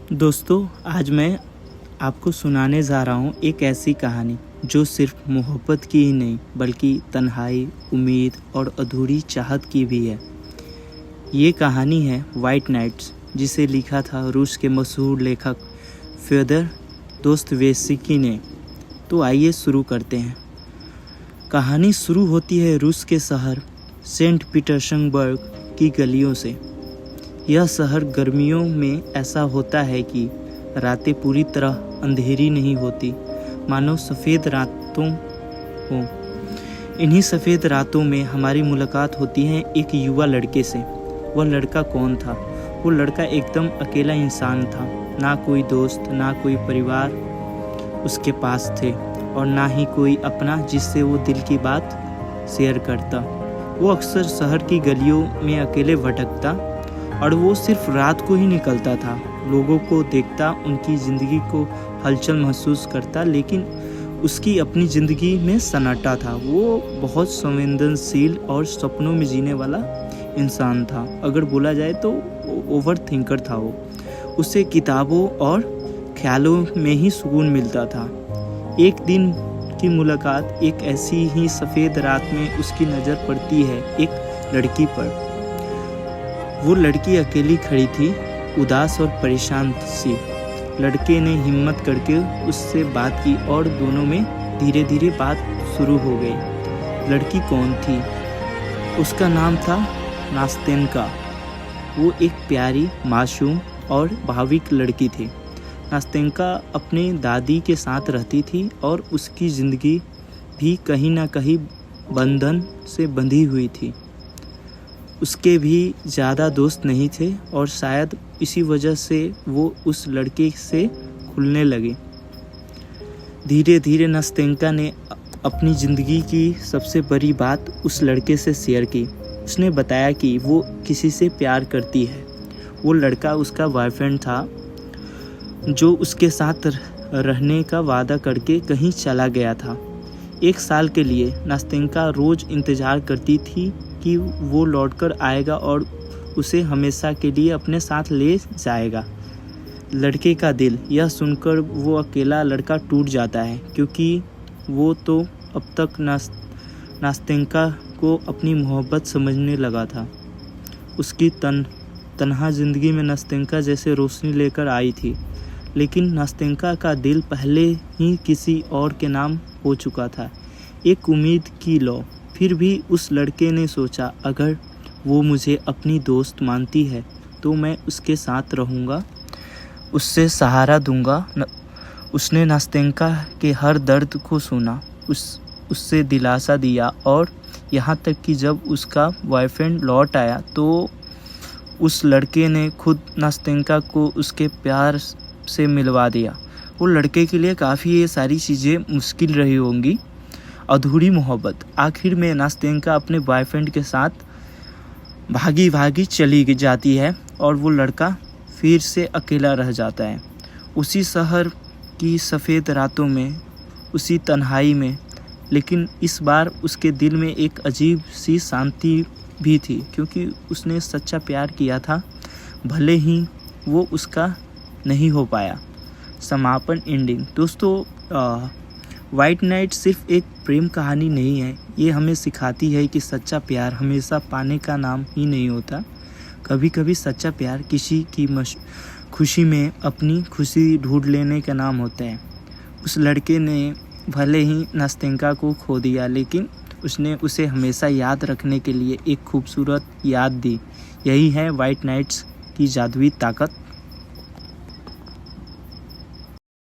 दोस्तों, आज मैं आपको सुनाने जा रहा हूँ एक ऐसी कहानी जो सिर्फ मोहब्बत की ही नहीं बल्कि तन्हाई, उम्मीद और अधूरी चाहत की भी है। ये कहानी है वाइट नाइट्स, जिसे लिखा था रूस के मशहूर लेखक फ्योदर दोस्तोयेव्स्की ने। तो आइए शुरू करते हैं। कहानी शुरू होती है रूस के शहर सेंट पीटर्सबर्ग की गलियों से। यह शहर गर्मियों में ऐसा होता है कि रातें पूरी तरह अंधेरी नहीं होती, मानो सफ़ेद रातों हों। इन्हीं सफ़ेद रातों में हमारी मुलाकात होती है एक युवा लड़के से। वह लड़का कौन था? वो लड़का एकदम अकेला इंसान था। ना कोई दोस्त, ना कोई परिवार उसके पास थे और ना ही कोई अपना जिससे वो दिल की बात शेयर करता। वो अक्सर शहर की गलियों में अकेले भटकता और वो सिर्फ रात को ही निकलता था। लोगों को देखता, उनकी ज़िंदगी को हलचल महसूस करता, लेकिन उसकी अपनी ज़िंदगी में सन्नाटा था। वो बहुत संवेदनशील और सपनों में जीने वाला इंसान था। अगर बोला जाए तो ओवर थिंकर था वो। उसे किताबों और ख्यालों में ही सुकून मिलता था। एक दिन की मुलाकात एक ऐसी ही सफ़ेद रात में उसकी नज़र पड़ती है एक लड़की पर। वो लड़की अकेली खड़ी थी, उदास और परेशान सी। लड़के ने हिम्मत करके उससे बात की और दोनों में धीरे धीरे बात शुरू हो गई। लड़की कौन थी? उसका नाम था नास्तेनका। वो एक प्यारी, मासूम और भावुक लड़की थी। नास्तेनका अपने दादी के साथ रहती थी और उसकी ज़िंदगी भी कहीं ना कहीं बंधन से बंधी हुई थी। उसके भी ज़्यादा दोस्त नहीं थे और शायद इसी वजह से वो उस लड़के से खुलने लगी। धीरे धीरे नास्तेनका ने अपनी ज़िंदगी की सबसे बड़ी बात उस लड़के से शेयर की। उसने बताया कि वो किसी से प्यार करती है। वो लड़का उसका बॉयफ्रेंड था जो उसके साथ रहने का वादा करके कहीं चला गया था। 1 साल के लिए नास्तेनका रोज़ इंतज़ार करती थी कि वो लौटकर आएगा और उसे हमेशा के लिए अपने साथ ले जाएगा। लड़के का दिल यह सुनकर वो अकेला लड़का टूट जाता है, क्योंकि वो तो अब तक नास्तेनका को अपनी मोहब्बत समझने लगा था। उसकी तन्हा ज़िंदगी में नास्तेनका जैसे रोशनी लेकर आई थी, लेकिन नास्तेनका का दिल पहले ही किसी और के नाम हो चुका था। एक उम्मीद की लौ। फिर भी उस लड़के ने सोचा, अगर वो मुझे अपनी दोस्त मानती है तो मैं उसके साथ रहूँगा, उससे सहारा दूँगा। उसने नास्तेनका के हर दर्द को सुना, उससे दिलासा दिया और यहाँ तक कि जब उसका बॉयफ्रेंड लौट आया तो उस लड़के ने खुद नास्तेनका को उसके प्यार से मिलवा दिया। वो लड़के के लिए काफ़ी ये सारी चीज़ें मुश्किल रही होंगी। अधूरी मोहब्बत। आखिर में नास्तेनका अपने बॉयफ्रेंड के साथ भागी भागी चली जाती है और वो लड़का फिर से अकेला रह जाता है, उसी शहर की सफ़ेद रातों में, उसी तन्हाई में। लेकिन इस बार उसके दिल में एक अजीब सी शांति भी थी, क्योंकि उसने सच्चा प्यार किया था, भले ही वो उसका नहीं हो पाया। समापन, एंडिंग। दोस्तों, वाइट नाइट सिर्फ एक प्रेम कहानी नहीं है। ये हमें सिखाती है कि सच्चा प्यार हमेशा पाने का नाम ही नहीं होता। कभी कभी सच्चा प्यार किसी की खुशी में अपनी खुशी ढूंढ लेने का नाम होता है। उस लड़के ने भले ही नास्तेनका को खो दिया, लेकिन उसने उसे हमेशा याद रखने के लिए एक खूबसूरत याद दी। यही है वाइट नाइट्स की जादुई ताकत।